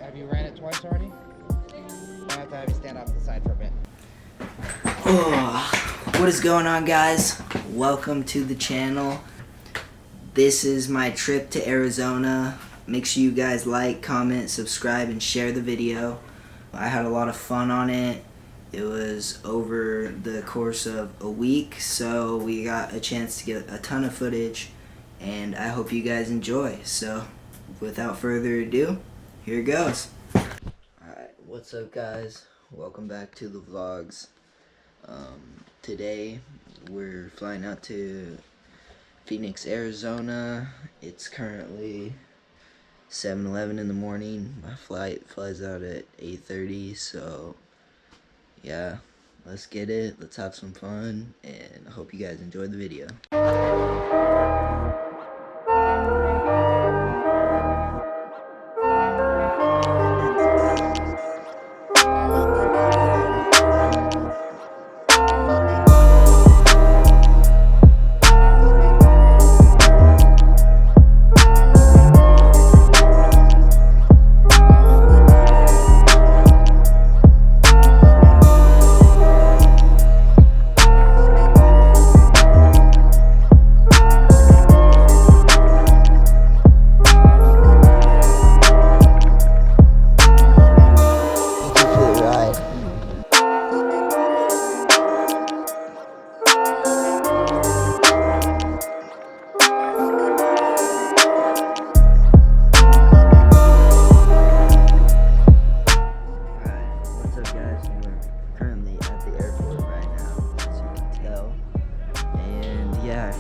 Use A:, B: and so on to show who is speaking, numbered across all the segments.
A: Have you ran it twice already? I have to have you stand off to the side for a bit.
B: What is going on, guys? Welcome to the channel. This is my trip to Arizona. Make sure you guys like, comment, subscribe, and share the video. I had a lot of fun on it. It was over the course of a week, so we got a chance to get a ton of footage, and I hope you guys enjoy. So, without further ado, here it goes. Alright, what's up, guys? Welcome back to the vlogs. Today we're flying out to Phoenix, Arizona. It's currently 7:11 in the morning. My flight flies out at 8:30, so yeah, let's get it. Let's have some fun, and I hope you guys enjoy the video.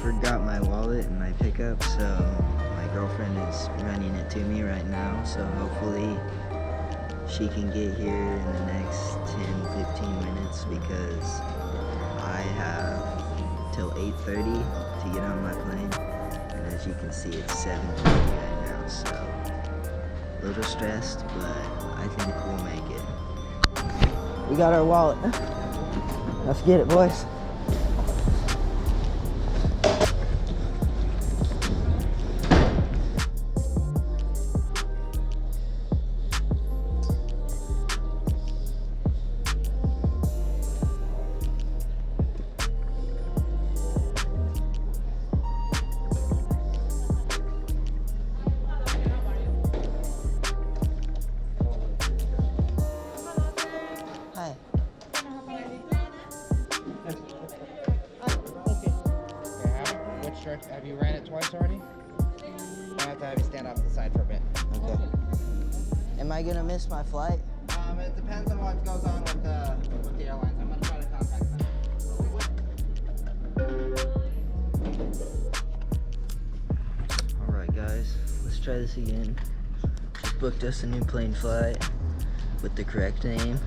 B: Forgot my wallet and my pickup, so my girlfriend is running it to me right now, so hopefully she can get here in the next 10-15 minutes because I have till 8:30 to get on my plane, and as you can see it's 7:30 right now, so a little stressed, but I think we'll make it. We got our wallet. Let's get it, boys. Hi.
A: Have you ran it twice already? I have to have you stand off to the side for a bit.
B: Okay. Am I gonna miss my flight?
A: It depends on what goes on with the airlines. I'm gonna try to contact
B: them. Alright, guys, let's try this again. Just booked us a new plane flight with the correct name.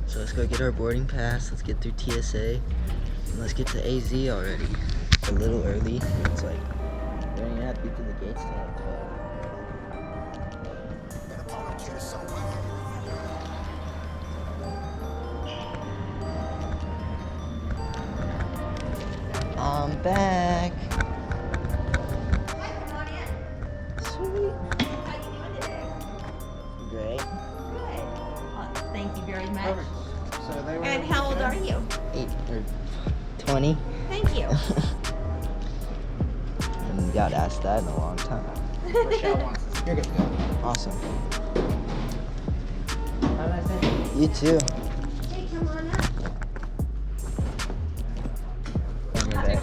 B: So let's go get our boarding pass, let's get through TSA, and let's get to AZ already. A little early. It's like, we don't even have to get to the gates till like 12. I'm back. Sweet.
C: How you doing today?
B: Great.
C: Good. Thank you very much.
A: So they were
C: And how old are you?
B: 20.
C: Thank you.
B: And got asked that in a long time.
A: Rochelle wants this. You're good to go.
B: Awesome.
A: Have a nice day.
B: You too.
C: Hey, come on up.
B: Bring her back.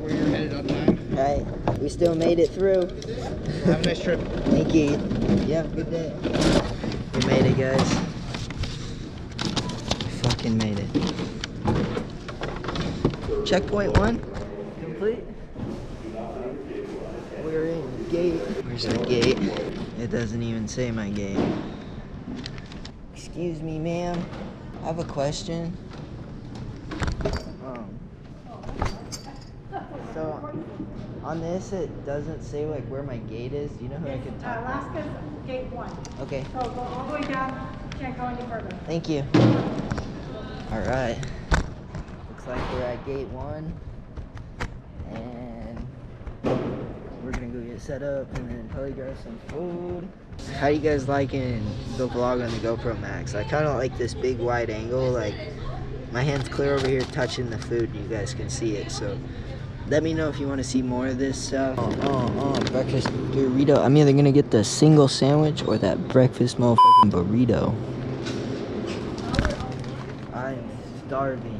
A: Where you're headed on time.
B: Right. We still made it through.
A: Have a nice trip.
B: Thank you. You have a good day. We made it, guys. We fucking made it. Checkpoint 1 complete. We're in gate. Where's our gate? It doesn't even say my gate. Excuse me, ma'am. I have a question. So On this, it doesn't say like where my gate is. Do you know who I could talk to?
D: Alaska's gate 1.
B: Okay.
D: So go all the way down. You can't go any further.
B: Thank you. All right. Looks like we're at gate 1, and we're gonna go get set up and then probably grab some food. How you guys liking the vlog on the GoPro Max? I kind of like this big wide angle. Like my hand's clear over here touching the food. You guys can see it. So let me know if you want to see more of this stuff. Breakfast burrito. I'm either gonna get the single sandwich or that breakfast motherfucking burrito. I'm starving.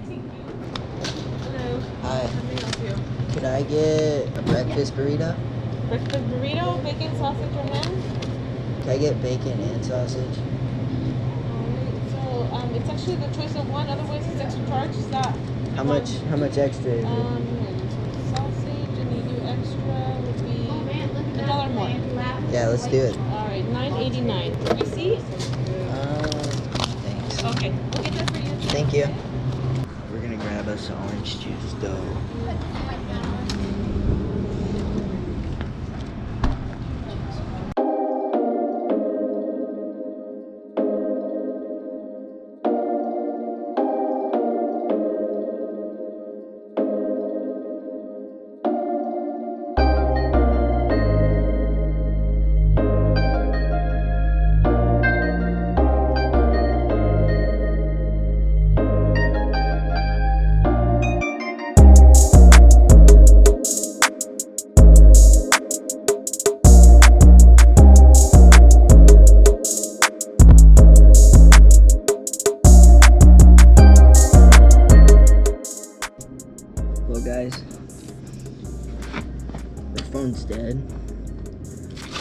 E: Hello.
B: Hi.
E: How may I help you?
B: Could I get a breakfast burrito?
E: Breakfast burrito, bacon, sausage, or ham?
B: Could I get bacon and sausage?
E: Alright, so it's actually the choice of one, otherwise it's extra charge. Is that
B: How much extra is it?
E: sausage and you do extra would be $1 more.
B: Yeah, let's do it.
E: Alright, $9.89. Receipt?
B: Thanks.
E: Okay, we'll get that for you.
B: Thank you. We're gonna grab us orange juice though. Well guys, the phone's dead.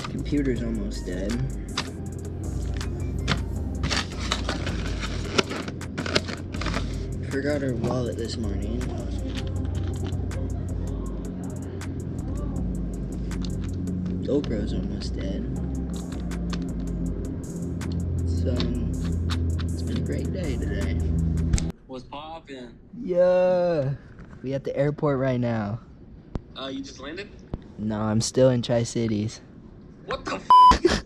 B: Computer's almost dead. Forgot our wallet this morning. GoPro's almost dead. So it's been a great day today.
F: What's poppin'?
B: Yeah. We at the airport right now.
F: You just landed?
B: No, I'm still in Tri-Cities.
F: What the f***?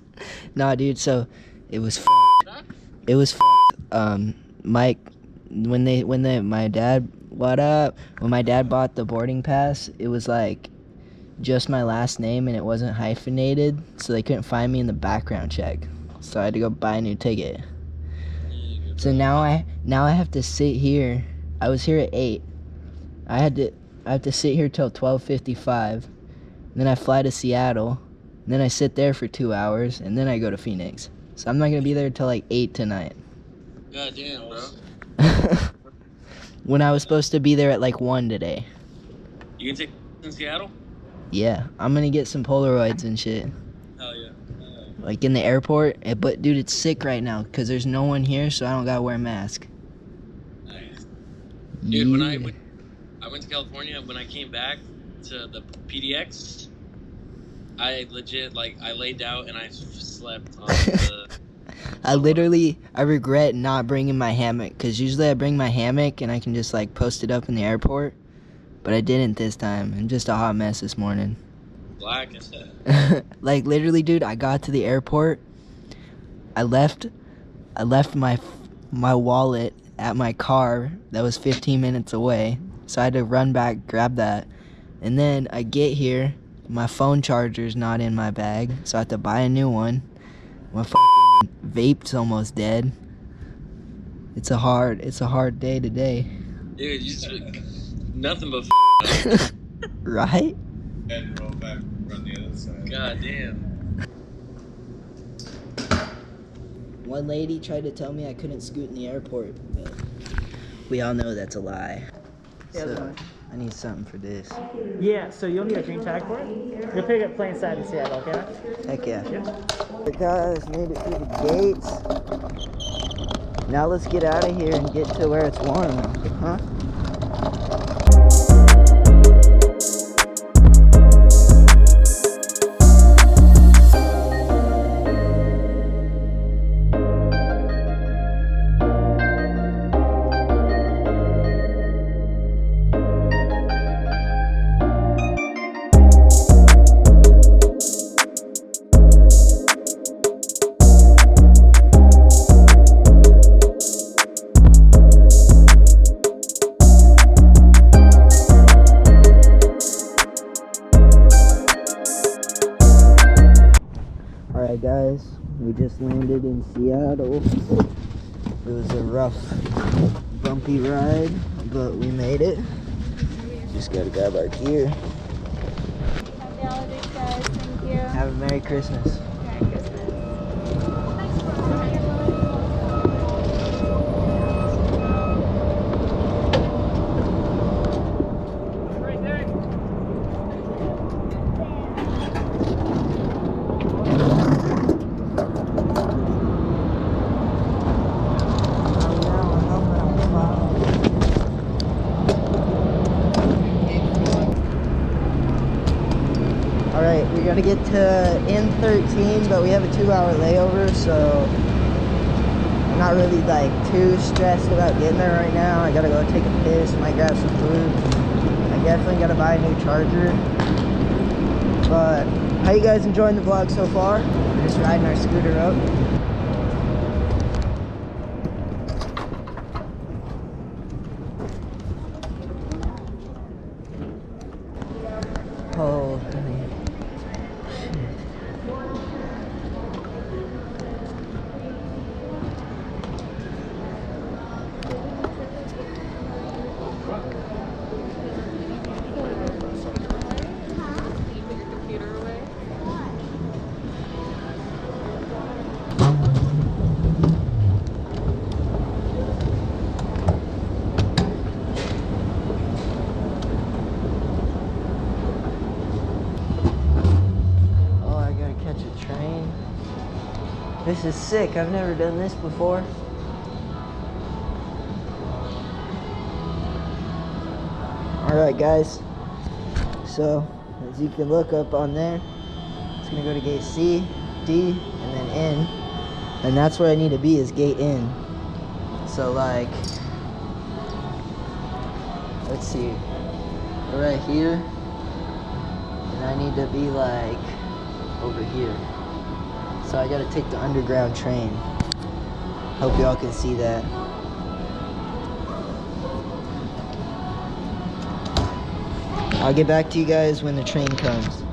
B: Nah, dude, so it was fucked. It was fucked. Mike, when my dad bought the boarding pass, it was like just my last name and it wasn't hyphenated, so they couldn't find me in the background check. So I had to go buy a new ticket. So now I have to sit here. I was here at 8. I have to sit here till 12:55. Then I fly to Seattle. And then I sit there for 2 hours, and then I go to Phoenix. So I'm not gonna be there till like 8 tonight.
F: God damn, bro.
B: When I was supposed to be there at like 1 today.
F: You can take in Seattle?
B: Yeah, I'm gonna get some Polaroids and shit.
F: Hell yeah.
B: Like in the airport. But dude, it's sick right now because there's no one here, so I don't gotta wear a mask.
F: Nice. Dude, when
B: Yeah.
F: I went to California, when I came back to the PDX, I legit, I laid out and I slept on the...
B: I regret not bringing my hammock, because usually I bring my hammock and I can just like post it up in the airport, but I didn't this time. I'm just a hot mess this morning.
F: Black as that.
B: Like literally, dude, I got to the airport, I left my wallet at my car that was 15 minutes away, so I had to run back, grab that, and then I get here, my phone charger's not in my bag, so I have to buy a new one. My fucking vape's almost dead. It's a hard day today.
F: Dude, you just... Nothing but
B: Right?
G: And roll back, run the other side.
F: God damn.
B: One lady tried to tell me I couldn't scoot in the airport, but we all know that's a lie. So, I need something for this.
H: Yeah, so you'll need a green tag for it. You'll pick up plain side in Seattle, okay?
B: Heck yeah. Guys, made it through the gates. Now let's get out of here and get to where it's warm, huh? Alright guys, we just landed in Seattle. It was a rough, bumpy ride, but we made it. Just gotta grab our gear.
E: Happy holidays, guys. Thank you.
B: Have a Merry Christmas.
E: Merry Christmas. Right there.
B: Alright, we're gonna get to N13, but we have a 2-hour layover, so I'm not really like too stressed about getting there right now. I gotta go take a piss, might grab some food. I definitely gotta buy a new charger. But how you guys enjoying the vlog so far? We're just riding our scooter up. Oh, honey. This is sick. I've never done this before. Alright guys, so as you can look up on there, it's gonna go to gate C, D, and then N, and that's where I need to be, is gate N. So like, let's see, right here, and I need to be like over here. So I gotta take the underground train. Hope y'all can see that. I'll get back to you guys when the train comes.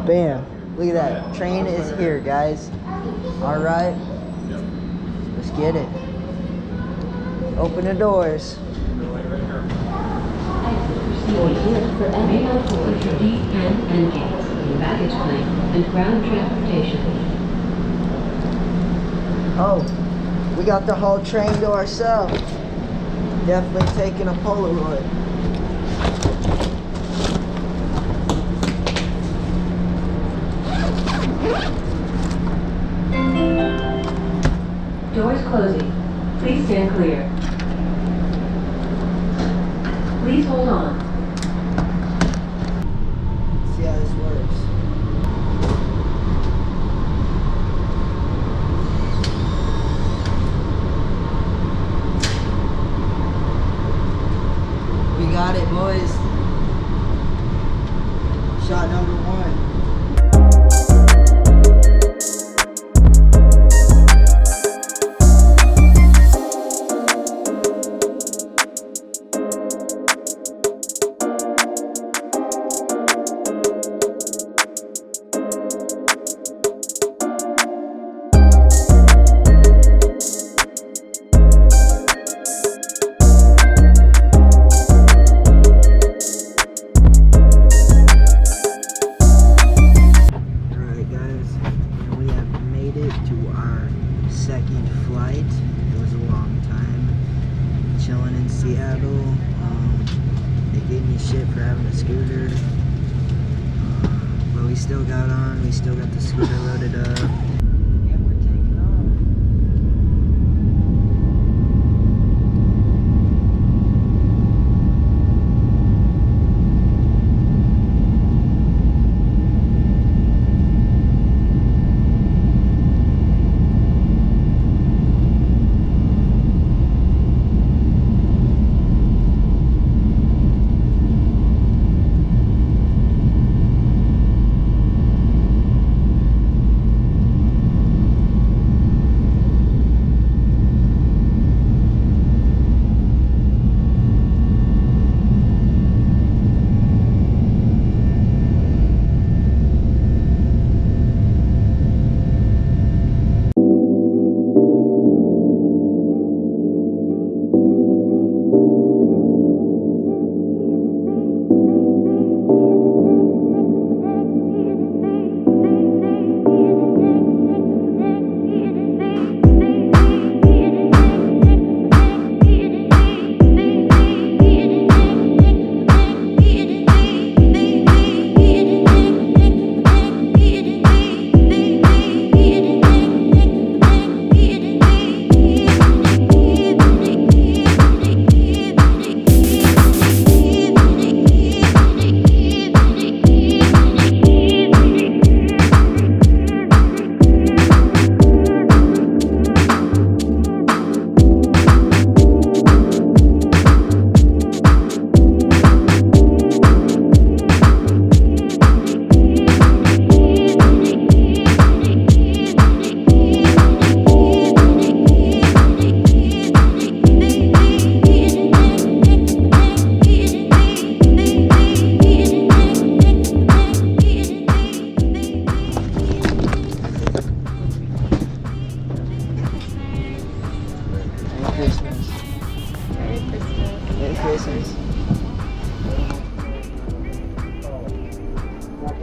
B: Bam, look at that. Train is here, guys. All right, let's get it. Open the doors.
I: For any outboard to D, N, and gates, baggage claim, and ground transportation.
B: Oh, we got the whole train to ourselves. Definitely taking a Polaroid.
I: Doors closing. Please stand clear. Please hold on.
B: See how this works. We got it, boys. Shot number 1. Seattle. They gave me shit for having a scooter, but we still got on. We still got the scooter loaded up, and we're taking off.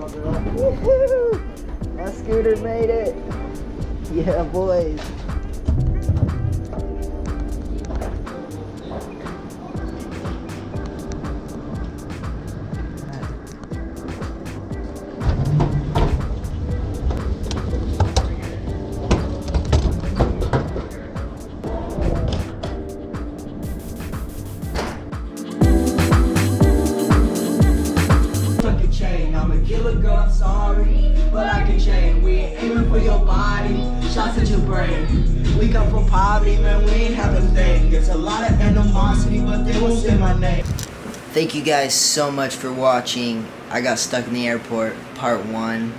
B: Woohoo! My scooter made it. Yeah, boys.
J: I'm a killer girl, I'm sorry, but I can change. We ain't aiming for your body, shots at your brain. We come from poverty, man, we ain't have a thing. There's a lot of animosity, but they won't say my name.
B: Thank you guys so much for watching. I got stuck in the airport, part 1.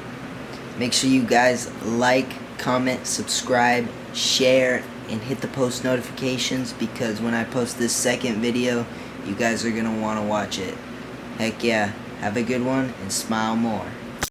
B: Make sure you guys like, comment, subscribe, share, and hit the post notifications, because when I post this second video, you guys are going to want to watch it. Heck yeah. Have a good one and smile more.